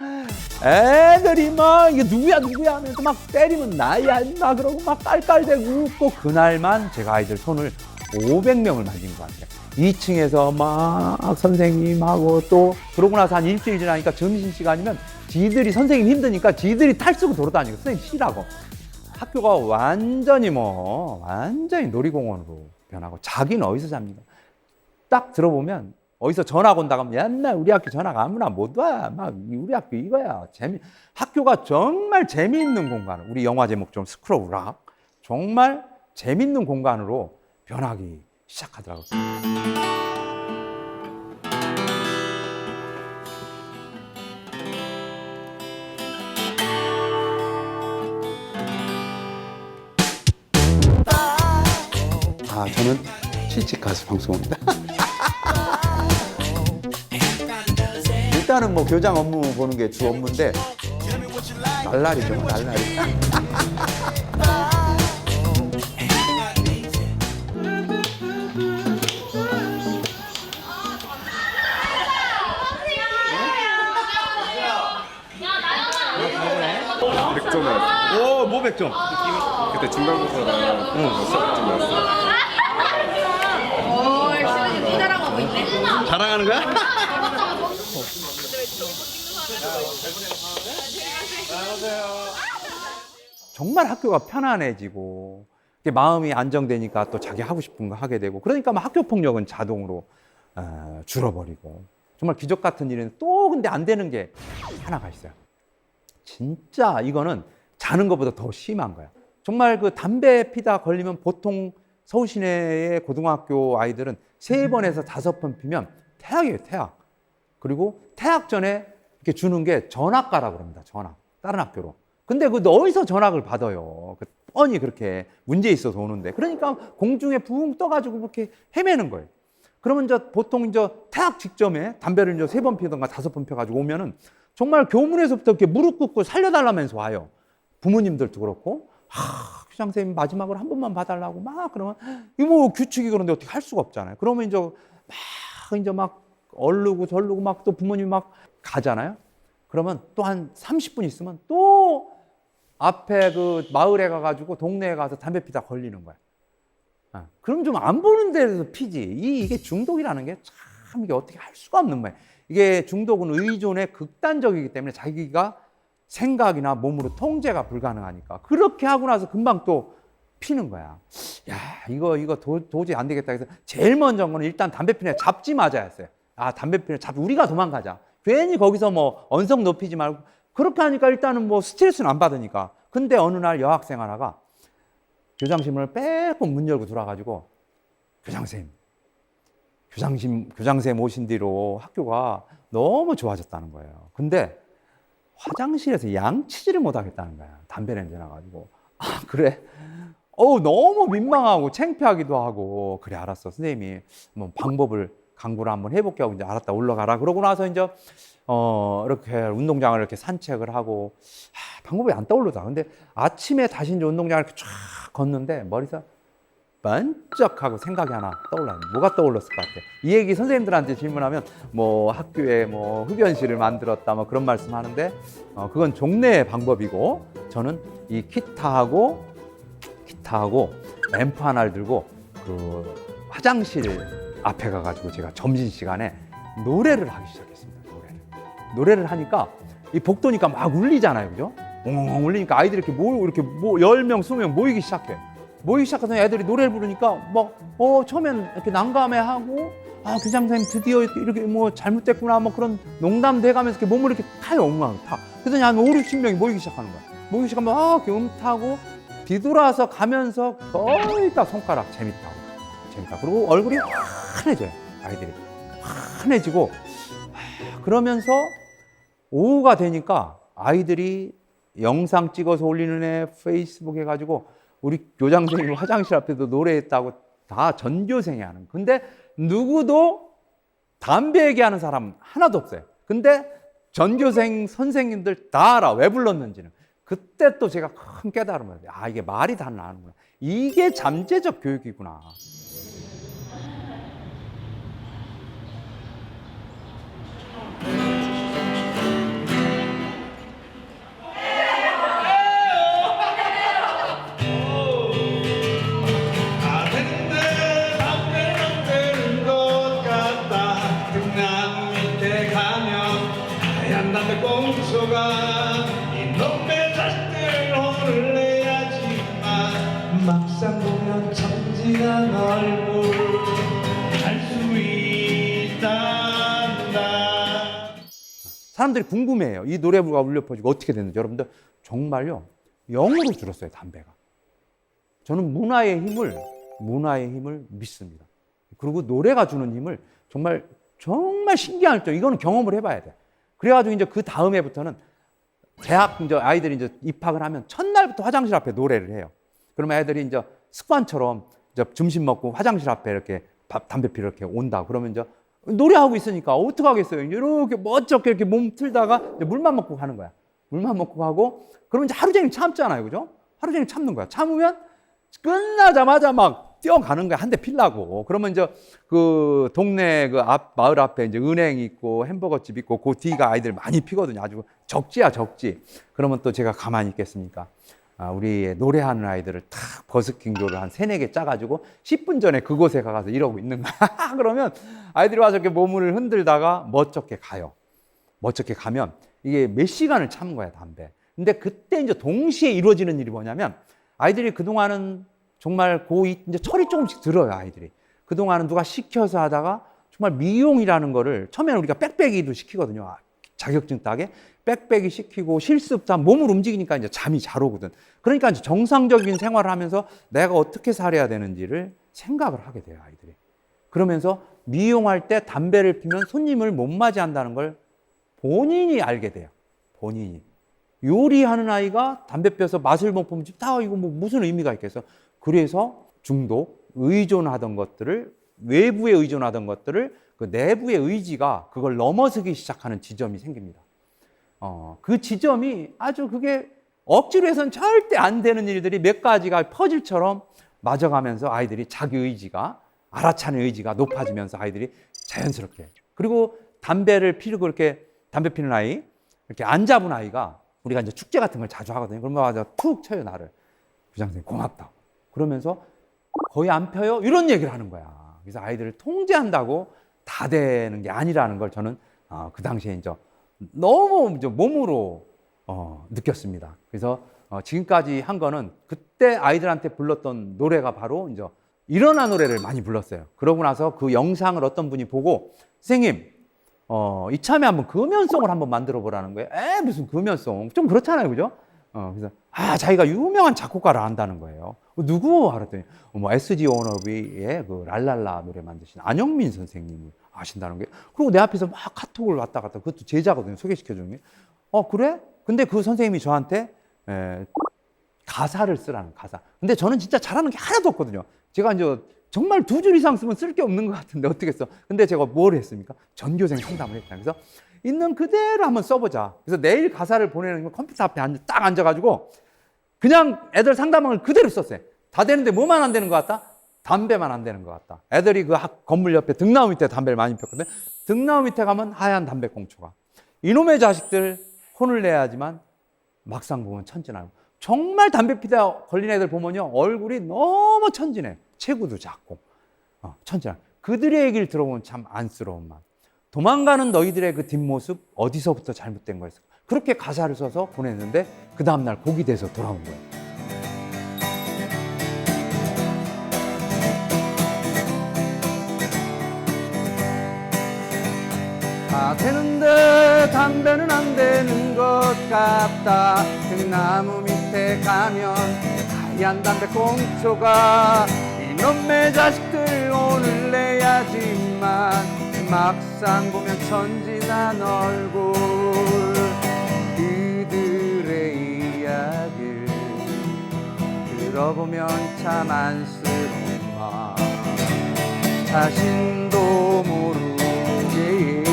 B: 애들이 막 이게 누구야 하면서 막 때리면 나야 임마 그러고 막 깔깔대고 웃고 그날만 제가 아이들 손을 500명을 만진 것 같아요. 2층에서 막 선생님하고 또 그러고 나서 한 일주일 지나니까 점심시간이면 지들이 선생님 힘드니까 지들이 탈 쓰고 돌아다니고 선생님 쉬라고. 학교가 완전히 놀이공원으로 변하고 자기는 어디서 잡니까? 딱 들어보면 어디서 전화가 온다고 하면 옛날 우리 학교 전화가 아무나 못 와. 막 우리 학교 이거야. 학교가 정말 재미있는 공간. 우리 영화 제목처럼 스크롤락. 정말 재밌는 공간으로 변하기 시작하더라고요. 저는 실직 가수 방송입니다. 일단은 뭐 교장 업무 보는 게 주 업무인데 날라리죠, 날라리. 100점.
C: 그때 중간고사랑 수학 좀 났어.
B: 자랑하는 거야? 정말 학교가 편안해지고 이게 마음이 안정되니까 또 자기 하고 싶은 거 하게 되고 그러니까 막 학교 폭력은 자동으로 줄어버리고 정말 기적 같은 일은 또 근데 안 되는 게 하나가 있어요. 진짜 이거는 자는 것보다 더 심한 거야. 정말 그 담배 피다 걸리면 보통 서울 시내의 고등학교 아이들은 3번에서 5번 피면 퇴학이에요, 퇴학. 그리고 퇴학 전에 이렇게 주는 게 전학가라고 합니다, 전학. 다른 학교로. 근데 그 어디서 전학을 받아요? 뻔히 그렇게 문제 있어서 오는데. 그러니까 공중에 붕 떠가지고 그렇게 헤매는 거예요. 그러면 이제 보통 이제 퇴학 직전에 담배를 이제 3번 피던가 5번 펴가지고 오면은 정말 교문에서부터 이렇게 무릎 꿇고 살려달라면서 와요. 부모님들도 그렇고. 교장 선생님 마지막으로 한 번만 봐달라고 막 그러면 이거 뭐 규칙이 그런데 어떻게 할 수가 없잖아요. 그러면 이제 막 얼르고 절르고 막 또 부모님 막 가잖아요. 그러면 또 한 30분 있으면 또 앞에 그 마을에 가가지고 동네에 가서 담배 피다 걸리는 거야. 그럼 좀 안 보는 데서 피지. 이게 중독이라는 게 참 이게 어떻게 할 수가 없는 거예요. 이게 중독은 의존에 극단적이기 때문에 자기가 생각이나 몸으로 통제가 불가능하니까 그렇게 하고 나서 금방 또 피는 거야. 야, 이거 도저히 안 되겠다 해서 제일 먼저 한 거는 일단 담배 피는 애 잡지 마자 했어요. 담배 피는 애 잡지, 우리가 도망가자. 괜히 거기서 뭐 언성 높이지 말고 그렇게 하니까 일단은 뭐 스트레스는 안 받으니까. 근데 어느 날 여학생 하나가 교장실문을 빼고 문 열고 들어와가지고 교장선생님 오신 뒤로 학교가 너무 좋아졌다는 거예요. 근데 화장실에서 양치질을 못 하겠다는 거야. 담배 냄새 나가지고. 그래? 너무 민망하고 창피하기도 하고. 그래, 알았어. 선생님이 뭐 방법을 강구를 한번 해볼게 하고 이제 알았다, 올라가라. 그러고 나서 이제 이렇게 운동장을 이렇게 산책을 하고 방법이 안 떠오르다. 근데 아침에 다시 이제 운동장을 이렇게 쫙 걷는데 머리서 번쩍하고 생각이 하나 떠올라요. 뭐가 떠올랐을 것 같아? 이 얘기 선생님들한테 질문하면 뭐 학교에 뭐 흡연실을 만들었다 뭐 그런 말씀 하는데 그건 종래의 방법이고 저는 이 기타하고 앰프 하나를 들고 그 화장실 앞에 가가지고 제가 점심시간에 노래를 하기 시작했습니다. 노래를 하니까 이 복도니까 막 울리잖아요. 그죠? 엉엉 울리니까 아이들이 이렇게 10명, 20명 모이기 시작해. 모이기 시작해서 애들이 노래를 부르니까 처음엔 이렇게 난감해하고 교장 선생님 드디어 이렇게 뭐 잘못됐구나 뭐 그런 농담도 해가면서 이렇게 몸을 이렇게 타요. 타. 그러더니 한 5, 60명이 모이기 시작하는 거야. 모이기 시작하면 이렇게 타고 뒤돌아서 가면서 거의 다 손가락 재밌다. 그리고 얼굴이 환해져요. 아이들이 환해지고 그러면서 오후가 되니까 아이들이 영상 찍어서 올리는 애 페이스북 해가지고 우리 교장 선생님 화장실 앞에도 노래했다고 다 전교생이 하는. 근데 누구도 담배 얘기하는 사람 하나도 없어요. 근데 전교생 선생님들 다 알아. 왜 불렀는지는. 그때 또 제가 큰 깨달음을 해요. 이게 말이 다 나는구나. 이게 잠재적 교육이구나.
D: 이놈의 자식들 혼을 내야지만 막상 보면 청진한 얼굴 알 수 있단다.
B: 사람들이 궁금해해요. 이 노래가 울려 퍼지고 어떻게 됐는지. 여러분들 정말요 0으로 줄었어요, 담배가. 저는 문화의 힘을 믿습니다. 그리고 노래가 주는 힘을 정말 신기할 정. 이거는 경험을 해봐야 돼. 그래가지고 이제 그 다음 해부터는 대학 이제 아이들이 이제 입학을 하면 첫날부터 화장실 앞에 노래를 해요. 그러면 애들이 이제 습관처럼 이제 점심 먹고 화장실 앞에 이렇게 담배 피러 이렇게 온다. 그러면 이제 노래하고 있으니까 어떡하겠어요. 이렇게 멋쩍게 이렇게 몸 틀다가 이제 물만 먹고 가는 거야. 물만 먹고 가고 그러면 이제 하루 종일 참잖아요. 그죠? 하루 종일 참는 거야. 참으면 끝나자마자 막 뛰어가는 거야. 한 대 피려고. 그러면 이제 그 동네 그 마을 앞에 이제 은행 있고 햄버거 집 있고 그 뒤가 아이들 많이 피거든요. 아주 적지야, 적지. 그러면 또 제가 가만히 있겠습니까? 우리 노래하는 아이들을 탁 버스킹교를 한 3-4개 짜가지고 10분 전에 그곳에 가서 이러고 있는 거야. 그러면 아이들이 와서 이렇게 몸을 흔들다가 멋쩍게 가요. 멋쩍게 가면 이게 몇 시간을 참은 거야, 담배. 근데 그때 이제 동시에 이루어지는 일이 뭐냐면 아이들이 그동안은 정말 고2 이제 철이 조금씩 들어요, 아이들이. 그동안은 누가 시켜서 하다가 정말 미용이라는 거를 처음에는 우리가 빽빽이도 시키거든요. 자격증 따게 빽빽이 시키고 실습도 하면 몸을 움직이니까 이제 잠이 잘 오거든. 그러니까 이제 정상적인 생활을 하면서 내가 어떻게 살아야 되는지를 생각을 하게 돼요, 아이들이. 그러면서 미용할 때 담배를 피면 손님을 못 맞이한다는 걸 본인이 알게 돼요. 본인이. 요리하는 아이가 담배 피워서 맛을 못 보면 이거 뭐 무슨 의미가 있겠어. 그래서 중독, 의존하던 것들을, 외부에 의존하던 것들을 그 내부의 의지가 그걸 넘어서기 시작하는 지점이 생깁니다. 그 지점이 아주 그게 억지로 해서는 절대 안 되는 일들이 몇 가지가 퍼즐처럼 맞아가면서 아이들이 자기 의지가, 알아차는 의지가 높아지면서 아이들이 자연스럽게. 그리고 담배를 피우고 그렇게 담배 피는 아이, 이렇게 안 잡은 아이가 우리가 이제 축제 같은 걸 자주 하거든요. 그러면 아주 툭 쳐요, 나를. 부장선생님 고맙다. 그러면서 거의 안 펴요? 이런 얘기를 하는 거야. 그래서 아이들을 통제한다고 다 되는 게 아니라는 걸 저는 그 당시에 이제 너무 이제 몸으로 느꼈습니다. 그래서 지금까지 한 거는 그때 아이들한테 불렀던 노래가 바로 이제 일어나 노래를 많이 불렀어요. 그러고 나서 그 영상을 어떤 분이 보고 선생님 이참에 한번 금연송을 한번 만들어 보라는 거예요. 무슨 금연송? 좀 그렇잖아요, 그죠? 그래서 자기가 유명한 작곡가를 안다는 거예요. 누구? 알았더니 SG 워너비의 그 랄랄라 노래 만드신 안영민 선생님이 아신다는 거예요. 그리고 내 앞에서 막 카톡을 왔다 갔다, 그것도 제자거든요, 소개시켜 주는 게. 그래? 근데 그 선생님이 저한테 가사를 쓰라는, 가사. 근데 저는 진짜 잘하는 게 하나도 없거든요. 제가 이제 정말 2줄 이상 쓰면 쓸 게 없는 것 같은데 어떻게 써? 근데 제가 뭘 했습니까? 전교생 상담을 했다. 그래서 있는 그대로 한번 써보자. 그래서 내일 가사를 보내는 거 컴퓨터 앞에 딱 앉아가지고 그냥 애들 상담을 그대로 썼어요. 다 되는데 뭐만 안 되는 것 같다? 담배만 안 되는 것 같다. 애들이 그 건물 옆에 등나무 밑에 담배를 많이 폈거든. 등나무 밑에 가면 하얀 담배꽁초가. 이놈의 자식들 혼을 내야지만 막상 보면 천진하고. 정말 담배 피다 걸린 애들 보면요, 얼굴이 너무 천진해. 체구도 작고 천진하고. 그들의 얘기를 들어보면 참 안쓰러운 마음. 도망가는 너희들의 그 뒷모습 어디서부터 잘못된 거였을까? 그렇게 가사를 써서 보냈는데 그 다음날 곡이 돼서 돌아온 거예요. 다 되는데 담배는 안 되는 것 같다. 등나무 밑에 가면 하얀 담배꽁초가. 이놈의 자식들 오늘 내야지만 막상 보면 천진한 얼굴. 그들의 이야기를 들어보면 참 안쓰러운 마음. 자신도 모르게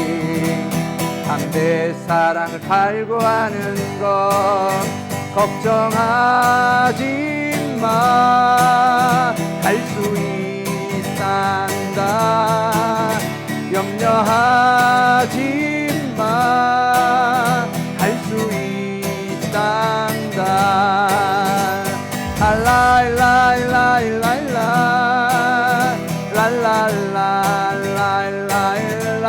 B: 담배 사랑을 갈구하는 것 걱정하지 마. 할 수 있단다. 염려하지 마. 할 수 있단다. 알라일라일라일라일라 랄랄라랄라일라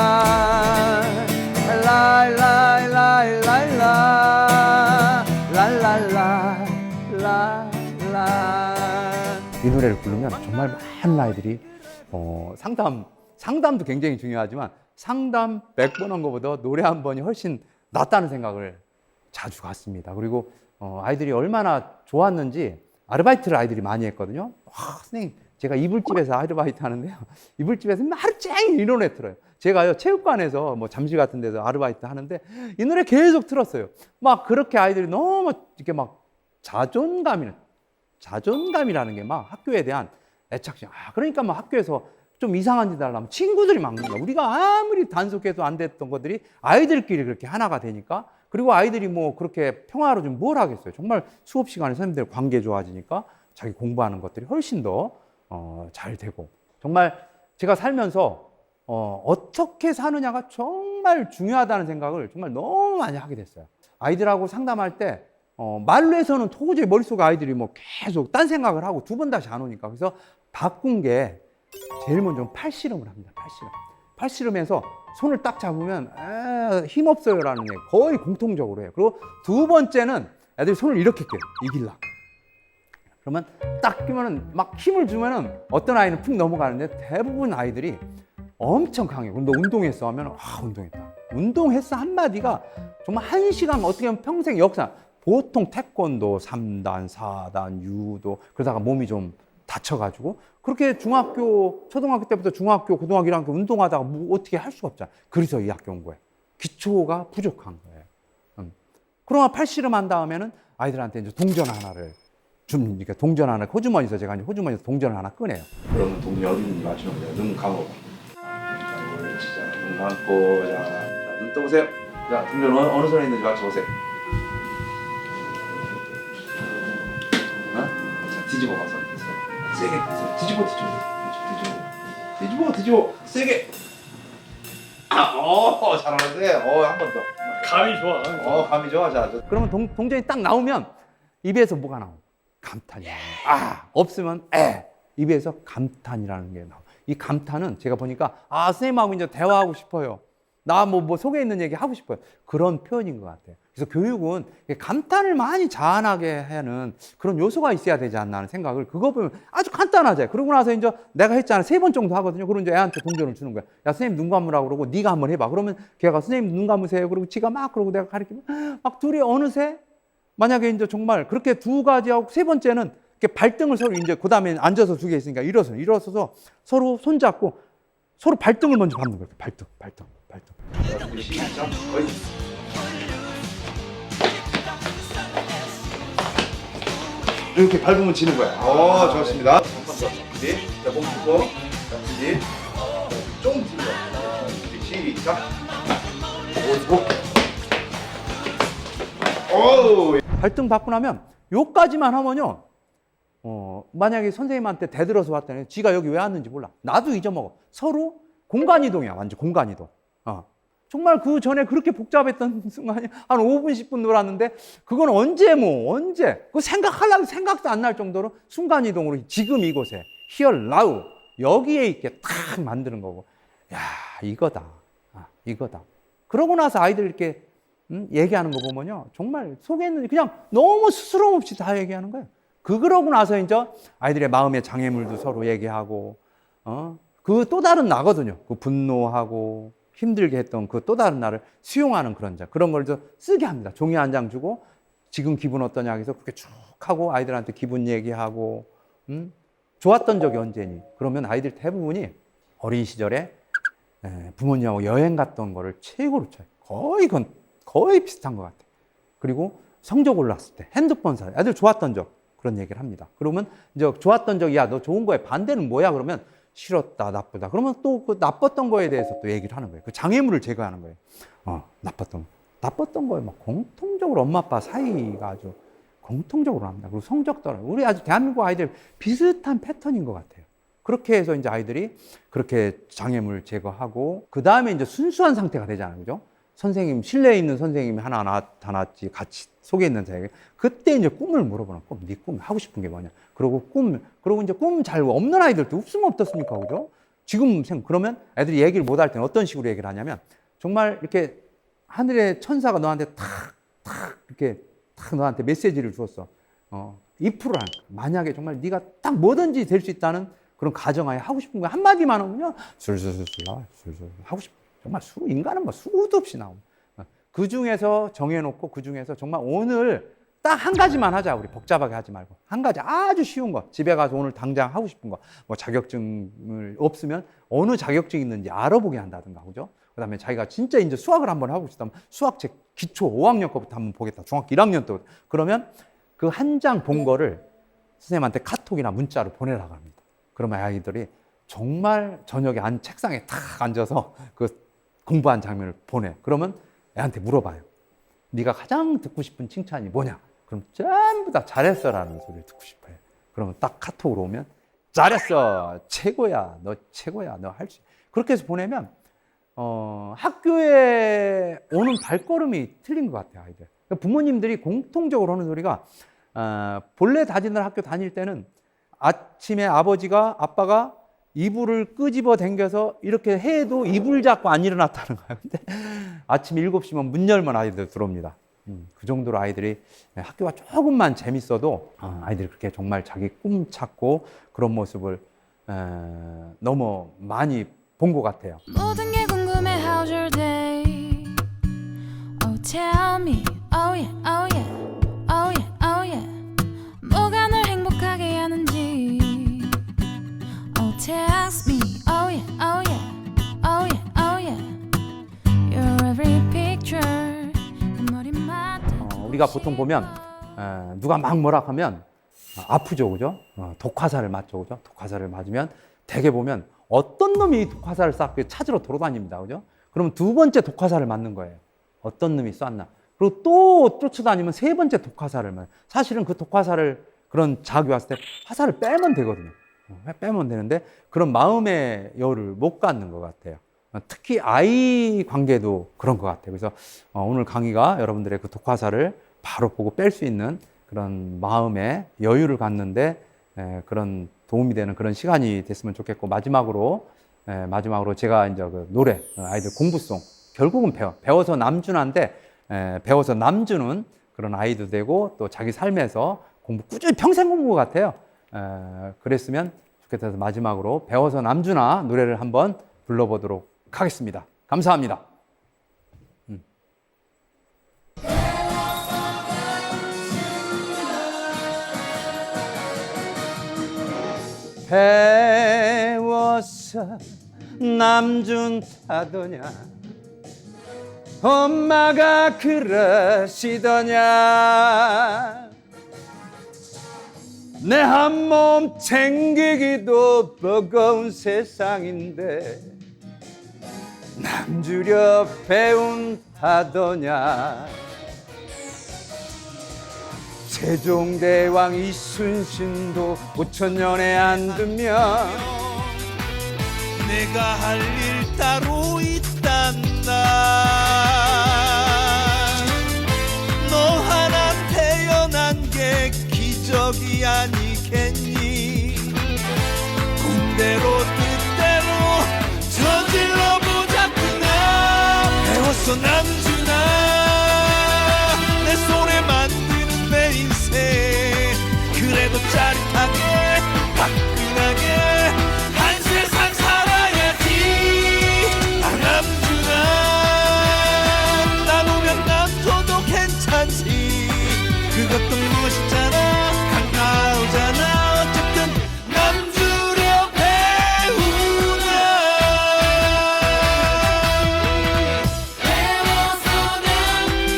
B: 랄랄라랄랄라. 이 노래를 부르면 정말 많은 아이들이 상담도 굉장히 중요하지만 상담 100번 한 것보다 노래 한 번이 훨씬 낫다는 생각을 자주 갖습니다. 그리고 아이들이 얼마나 좋았는지 아르바이트를 아이들이 많이 했거든요. 선생님, 제가 이불집에서 아르바이트 하는데요. 이불집에서 하루 종일 이 노래 틀어요. 제가요, 체육관에서 뭐 잠실 같은 데서 아르바이트 하는데 이 노래 계속 틀었어요. 막 그렇게 아이들이 너무 이렇게 막 자존감이라는 게 막 학교에 대한 애착심. 그러니까 막 학교에서 좀 이상한 짓 하려면 친구들이 막는 거야. 우리가 아무리 단속해도 안 됐던 것들이 아이들끼리 그렇게 하나가 되니까. 그리고 아이들이 뭐 그렇게 평화로 좀 뭘 하겠어요. 정말 수업 시간에 선생님들 관계 좋아지니까 자기 공부하는 것들이 훨씬 더 잘 되고. 정말 제가 살면서 어떻게 사느냐가 정말 중요하다는 생각을 정말 너무 많이 하게 됐어요. 아이들하고 상담할 때 말로 해서는 도저히 머릿속 아이들이 뭐 계속 딴 생각을 하고 두 번 다시 안 오니까. 그래서 바꾼 게 제일 먼저 팔씨름을 합니다. 팔씨름. 팔씨름해서 손을 딱 잡으면 힘없어요라는 얘기 거의 공통적으로 해요. 그리고 두 번째는 애들이 손을 이렇게 껴요. 이길라. 그러면 딱 끼면은 막 힘을 주면은 어떤 아이는 푹 넘어가는데 대부분 아이들이 엄청 강해요. 그럼 너 운동했어 하면 운동했다. 운동했어 한마디가 정말 1시간 어떻게 보면 평생 역사. 보통 태권도 3단, 4단, 유도 그러다가 몸이 좀 다쳐가지고 그렇게 중학교, 초등학교 때부터 중학교, 고등학교 1학년 운동하다가 뭐 어떻게 할 수가 없잖아. 그래서 이 학교 온 거예요. 기초가 부족한 거예요. 그러나 팔씨름 한 다음에는 아이들한테 이제 동전 하나를 줍니까? 동전 하나, 호주머니에서 제가 이제 호주머니에서 동전을 하나 꺼내요. 그러면 동전이 어디 있는지 맞추는 거예요. 눈 감아봐. 자, 눈 감고, 자, 눈 떠보세요. 자, 동전 어느 손에 있는지 맞춰보세요. 자, 뒤집어 봐서. 세게. 뒤집어. 세게. 잘하는데. 한 번 더.
D: 감이 좋아.
B: 감이 좋아. 자, 그러면 동전이 딱 나오면 입에서 뭐가 나와? 감탄이 나와. 없으면 입에서 감탄이라는 게 나와. 이 감탄은 제가 보니까 선생님하고 이제 대화하고 싶어요. 나 뭐 속에 있는 얘기 하고 싶어요. 그런 표현인 것 같아요. 그래서 교육은 감탄을 많이 자아나게 하는 그런 요소가 있어야 되지 않나 하는 생각을 그거 보면 아주 간단하죠. 그러고 나서 이제 내가 했잖아. 3번 정도 하거든요. 그러면 이제 애한테 동전을 주는 거야. 야, 선생님 눈 감으라고 그러고 네가 한번 해봐. 그러면 걔가 선생님 눈 감으세요. 그리고 지가 막 그러고 내가 가르치면 막 둘이 어느새 만약에 이제 정말 그렇게 두 가지하고 세 번째는 이렇게 발등을 서로 이제 그 다음에 앉아서 두 개 있으니까 일어서서 서로 손잡고 서로 발등을 먼저 밟는 거예요. 발등. 시작. 거의. 이렇게 밟으면 지는 거야. 좋습니다. 한 번 더. 자, 몸 풀고. 자, 좀 들어. 시작. 발등 받고 나면 요까지만 하면요. 만약에 선생님한테 대들어서 왔더니 지가 여기 왜 왔는지 몰라. 나도 잊어먹어. 서로 공간 이동이야. 완전 공간 이동. 정말 그 전에 그렇게 복잡했던 순간이 한 5분, 10분 놀았는데 그건 언제. 그거 생각하려면 생각도 안 날 정도로 순간 이동으로 지금 이곳에 here, now 여기에 있게 딱 만드는 거고. 야, 이거다. 그러고 나서 아이들 이렇게 얘기하는 거 보면요. 정말 속에 있는 그냥 너무 스스럼 없이 다 얘기하는 거예요. 그러고 나서 이제 아이들의 마음의 장애물도 서로 얘기하고, 그 또 다른 나거든요. 그 분노하고 힘들게 했던 그 또 다른 나를 수용하는 그런 걸 쓰게 합니다. 종이 한 장 주고 지금 기분 어떠냐 해서 그렇게 쭉 하고 아이들한테 기분 얘기하고, 좋았던 적이 언제니? 그러면 아이들 대부분이 어린 시절에 부모님하고 여행 갔던 거를 최고로 쳐요. 거의 비슷한 것 같아요. 그리고 성적 올랐을 때 핸드폰 사 애들 좋았던 적 그런 얘기를 합니다. 그러면 이제 좋았던 적이 야, 너 좋은 거에 반대는 뭐야? 그러면 싫었다, 나쁘다. 그러면 또 그 나빴던 거에 대해서 또 얘기를 하는 거예요. 그 장애물을 제거하는 거예요. 나빴던 거에 막 공통적으로 엄마 아빠 사이가 아주 공통적으로 합니다. 그리고 성적 떨어져. 우리 아주 대한민국 아이들 비슷한 패턴인 것 같아요. 그렇게 해서 이제 아이들이 그렇게 장애물 제거하고 그 다음에 이제 순수한 상태가 되잖아요, 그죠? 선생님 실내에 있는 선생님이 하나 나타났지 같이 속에 있는 사람에게 그때 이제 꿈을 물어보는 꿈, 네 꿈 하고 싶은 게 뭐냐? 그리고 이제 꿈 잘 없는 아이들도 없으면 어떻습니까, 그죠? 지금 그러면 애들이 얘기를 못 할 때는 어떤 식으로 얘기를 하냐면 정말 이렇게 하늘의 천사가 너한테 이렇게 너한테 메시지를 주었어. if를 하는 거야. 만약에 정말 네가 딱 뭐든지 될 수 있다는 그런 가정하에 하고 싶은 거 한마디만 하면요 술술술 하고 싶어. 정말 인간은 뭐 수도 없이 나옵니다. 그 중에서 정해놓고 그 중에서 정말 오늘 딱 한 가지만 하자. 우리 복잡하게 하지 말고 한 가지 아주 쉬운 거. 집에 가서 오늘 당장 하고 싶은 거. 뭐 자격증을 없으면 어느 자격증이 있는지 알아보게 한다든가, 그죠? 그다음에 자기가 진짜 이제 수학을 한번 하고 싶다면 수학책 기초 5학년 거부터 한번 보겠다. 중학교 1학년 때 그러면 그 한 장 본 거를 선생님한테 카톡이나 문자로 보내라고 합니다. 그러면 아이들이 정말 저녁에 책상에 탁 앉아서 그 공부한 장면을 보내. 그러면 애한테 물어봐요. 네가 가장 듣고 싶은 칭찬이 뭐냐? 그럼 전부 다 잘했어라는 소리를 듣고 싶어요. 그러면 딱 카톡으로 오면 잘했어, 최고야, 너 최고야, 너 할 수. 그렇게 해서 보내면 학교에 오는 발걸음이 틀린 것 같아요, 아이들. 부모님들이 공통적으로 하는 소리가 본래 다니던 학교 다닐 때는 아침에 아빠가 이불을 끄집어 당겨서 이렇게 해도 이불 잡고 안 일어났다는 거예요. 근데 아침 7시면 문 열면 아이들 들어옵니다. 그 정도로 아이들이 학교가 조금만 재밌어도 아이들이 그렇게 정말 자기 꿈 찾고 그런 모습을 너무 많이 본 것 같아요.
E: 모든 게 궁금해 how's your day Oh tell me oh yeah oh yeah oh yeah oh yeah 뭐가 널 행복하게 하는지 Oh text me oh yeah oh yeah oh yeah oh yeah Your every picture 머리맡에
B: 우리가 보통 보면 누가 막 뭐라 하면 아프죠, 그죠? 독화살을 맞죠, 그죠? 독화살을 맞으면 대개 보면 어떤 놈이 독화살을 쐈고 찾으러 돌아다닙니다, 그죠? 그러면 두 번째 독화살을 맞는 거예요. 어떤 놈이 쐈나? 그리고 또 쫓아다니면 세 번째 독화살을 맞아요. 사실은 그 독화살을 그런 자극이 왔을 때 화살을 빼면 되거든요. 빼면 되는데 그런 마음의 여유를 못 갖는 것 같아요. 특히 아이 관계도 그런 것 같아요. 그래서 오늘 강의가 여러분들의 그 독화살을 바로 보고 뺄 수 있는 그런 마음의 여유를 갖는데 그런 도움이 되는 그런 시간이 됐으면 좋겠고, 마지막으로 제가 이제 그 노래, 아이들 공부송, 결국은 배워서 남준한데 배워서 남주는 그런 아이도 되고 또 자기 삶에서 공부 꾸준히 평생 공부 같아요. 그랬으면 좋겠어서 마지막으로 배워서 남주나 노래를 한번 불러보도록 하겠습니다. 감사합니다. 배워서 남준하더냐 엄마가 그러시더냐 내 한 몸 챙기기도 버거운 세상인데 남주려 배운다더냐 세종대왕 이순신도 5천년에 안 두면
F: 내가 할 일 따로 있단다 너 하나 태어난 게 기적이 아니겠니 군대로 뜻대로 저질러 보자꾸나 배웠어 남주나 내 손에 만드는 내 인생 그래도 짜릿하게 화끈하게 한 세상 살아야지 아 남주나 나누면 남줘도 괜찮지 그것도 멋있잖아 한가하잖아 어쨌든 남주려 배우나 배워서 남주라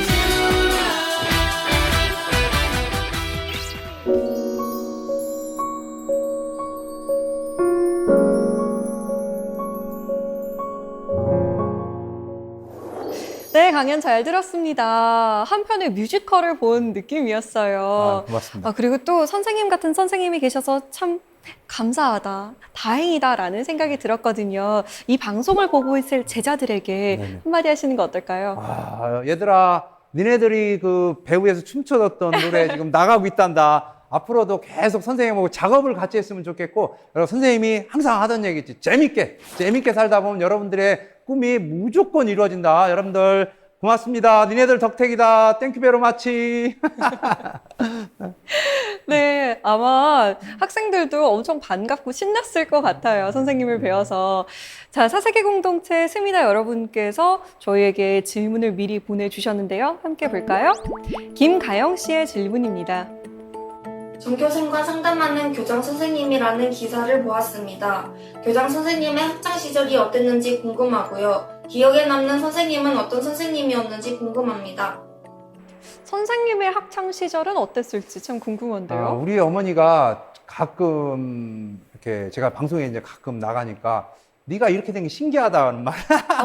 A: 네, 강연 잘 들었습니다. 한편의 뮤지컬을 본 느낌이었어요.
B: 고맙습니다.
A: 그리고 또 선생님 같은 선생님이 계셔서 참 감사하다, 다행이다라는 생각이 들었거든요. 이 방송을 보고 있을 제자들에게
B: 네네.
A: 한마디 하시는 거 어떨까요?
B: 얘들아, 니네들이 그 배우에서 춤춰줬던 노래 지금 나가고 있단다. 앞으로도 계속 선생님하고 작업을 같이 했으면 좋겠고, 여러분 선생님이 항상 하던 얘기지. 재밌게 살다 보면 여러분들의 꿈이 무조건 이루어진다. 여러분들 고맙습니다. 니네들 덕택이다. 땡큐 베로 마치.
A: 네, 아마 학생들도 엄청 반갑고 신났을 것 같아요. 선생님을 배워서. 자, 사세계 공동체 세미나 여러분께서 저희에게 질문을 미리 보내주셨는데요. 함께 볼까요? 김가영 씨의 질문입니다.
G: 전교생과 상담하는 교장 선생님이라는 기사를 보았습니다. 교장 선생님의 학창 시절이 어땠는지 궁금하고요. 기억에 남는 선생님은 어떤 선생님이었는지 궁금합니다.
A: 선생님의 학창 시절은 어땠을지 참 궁금한데요.
B: 우리 어머니가 가끔 이렇게 제가 방송에 이제 가끔 나가니까 네가 이렇게 된 게 신기하다는 말.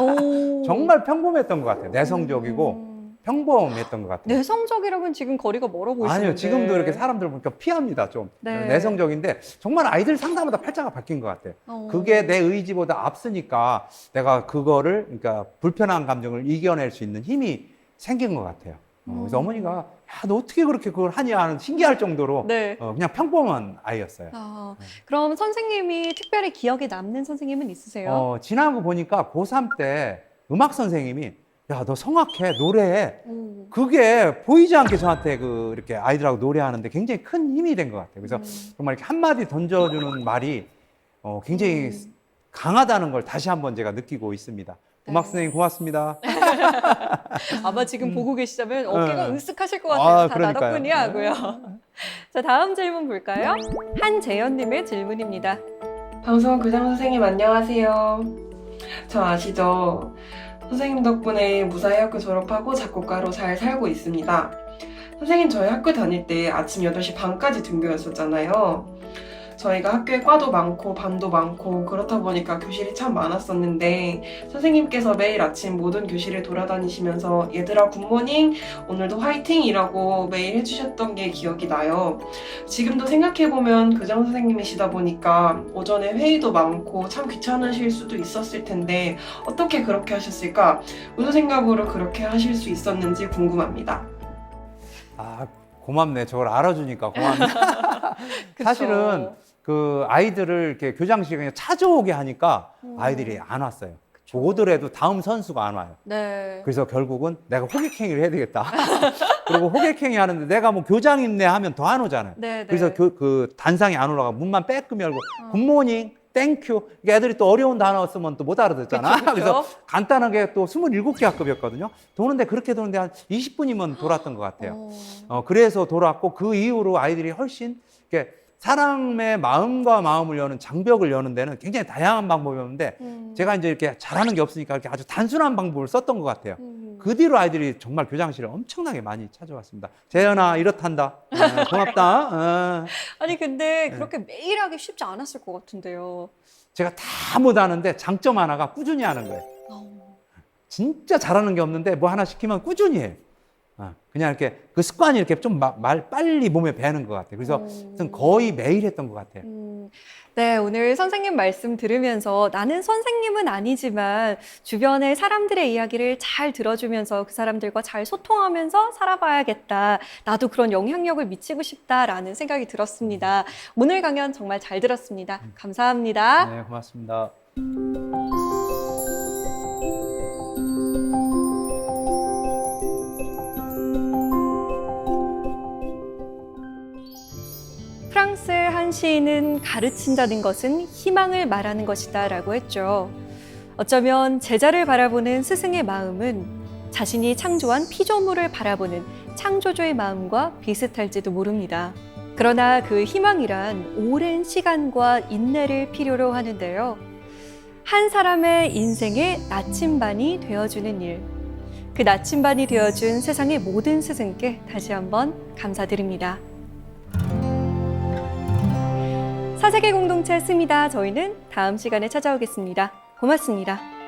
A: 오.
B: 정말 평범했던 것 같아요. 내성적이고 평범했던 것 같아요.
A: 내성적이라면 지금 거리가 멀어 보이시는데.
B: 아니요, 지금도 이렇게 사람들 보니까 피합니다, 좀.
A: 네.
B: 내성적인데, 정말 아이들 상담마다 팔자가 바뀐 것 같아요. 그게 내 의지보다 앞서니까 내가 그거를, 그러니까 불편한 감정을 이겨낼 수 있는 힘이 생긴 것 같아요. 그래서 어머니가 야, 너 어떻게 그렇게 그걸 하냐 하는 신기할 정도로
A: 네.
B: 그냥 평범한 아이였어요.
A: 그럼 선생님이 특별히 기억에 남는 선생님은 있으세요?
B: 지난 거 보니까 고3 때 음악 선생님이 야, 너 성악해, 노래해. 그게 보이지 않게 저한테 이렇게 아이들하고 노래하는데 굉장히 큰 힘이 된 것 같아요. 그래서 정말 이렇게 한마디 던져주는 말이 굉장히 강하다는 걸 다시 한번 제가 느끼고 있습니다. 음악 선생님 고맙습니다.
A: 아마 지금 보고 계시다면 어깨가 으쓱하실 것
B: 아,
A: 같아요. 다
B: 그러니까요.
A: 나덕분이 하고요. 자, 다음 질문 볼까요? 한재현님의 질문입니다.
H: 방송 교장 선생님 안녕하세요. 저 아시죠? 선생님 덕분에 무사히 학교 졸업하고 작곡가로 잘 살고 있습니다. 선생님 저희 학교 다닐 때 아침 8시 반까지 등교였었잖아요. 저희가 학교에 과도 많고 반도 많고 그렇다 보니까 교실이 참 많았었는데 선생님께서 매일 아침 모든 교실을 돌아다니시면서 얘들아 굿모닝 오늘도 화이팅이라고 매일 해주셨던 게 기억이 나요. 지금도 생각해보면 교장 선생님이시다 보니까 오전에 회의도 많고 참 귀찮으실 수도 있었을 텐데 어떻게 그렇게 하셨을까? 무슨 생각으로 그렇게 하실 수 있었는지 궁금합니다.
B: 아, 고맙네. 저걸 알아주니까 고맙네.
A: 그쵸.
B: 사실은 그 아이들을 이렇게 교장실에 그냥 찾아오게 하니까 아이들이 안 왔어요. 오더라도 다음 선수가 안 와요.
A: 네.
B: 그래서 결국은 내가 호객행위를 해야 되겠다. 그리고 호객행위 하는데 내가 뭐 교장님네 하면 더 안 오잖아요.
A: 네, 네.
B: 그래서 그 단상이 안 올라가 문만 빼끔 열고 굿모닝, 땡큐. 그러니까 애들이 또 어려운 단어 쓰면 또 못 알아듣잖아.
A: 그쵸, 그쵸.
B: 그래서 간단하게 또 27개 학급이었거든요. 도는데 그렇게 도는데 한 20분이면 돌았던 것 같아요. 그래서 돌았고 그 이후로 아이들이 훨씬 이렇게 사람의 마음과 마음을 여는 장벽을 여는 데는 굉장히 다양한 방법이었는데 제가 이제 이렇게 잘하는 게 없으니까 이렇게 아주 단순한 방법을 썼던 것 같아요. 그 뒤로 아이들이 정말 교장실을 엄청나게 많이 찾아왔습니다. 재현아 이렇단다. 고맙다.
A: 아니 근데 그렇게 매일 하기 쉽지 않았을 것 같은데요.
B: 제가 다 못하는데 장점 하나가 꾸준히 하는 거예요. 진짜 잘하는 게 없는데 뭐 하나 시키면 꾸준히 해요. 그냥 이렇게 그 습관이 이렇게 좀 빨리 몸에 배는 것 같아요. 그래서 거의 매일 했던 것 같아요.
A: 네, 오늘 선생님 말씀 들으면서 나는 선생님은 아니지만 주변의 사람들의 이야기를 잘 들어주면서 그 사람들과 잘 소통하면서 살아봐야겠다. 나도 그런 영향력을 미치고 싶다라는 생각이 들었습니다. 오늘 강연 정말 잘 들었습니다. 감사합니다.
B: 네, 고맙습니다.
A: 프랑스의 한 시인은 가르친다는 것은 희망을 말하는 것이다 라고 했죠. 어쩌면 제자를 바라보는 스승의 마음은 자신이 창조한 피조물을 바라보는 창조주의 마음과 비슷할지도 모릅니다. 그러나 그 희망이란 오랜 시간과 인내를 필요로 하는데요. 한 사람의 인생의 나침반이 되어주는 일, 그 나침반이 되어준 세상의 모든 스승께 다시 한번 감사드립니다. 사색의 공동체 스미다. 저희는 다음 시간에 찾아오겠습니다. 고맙습니다.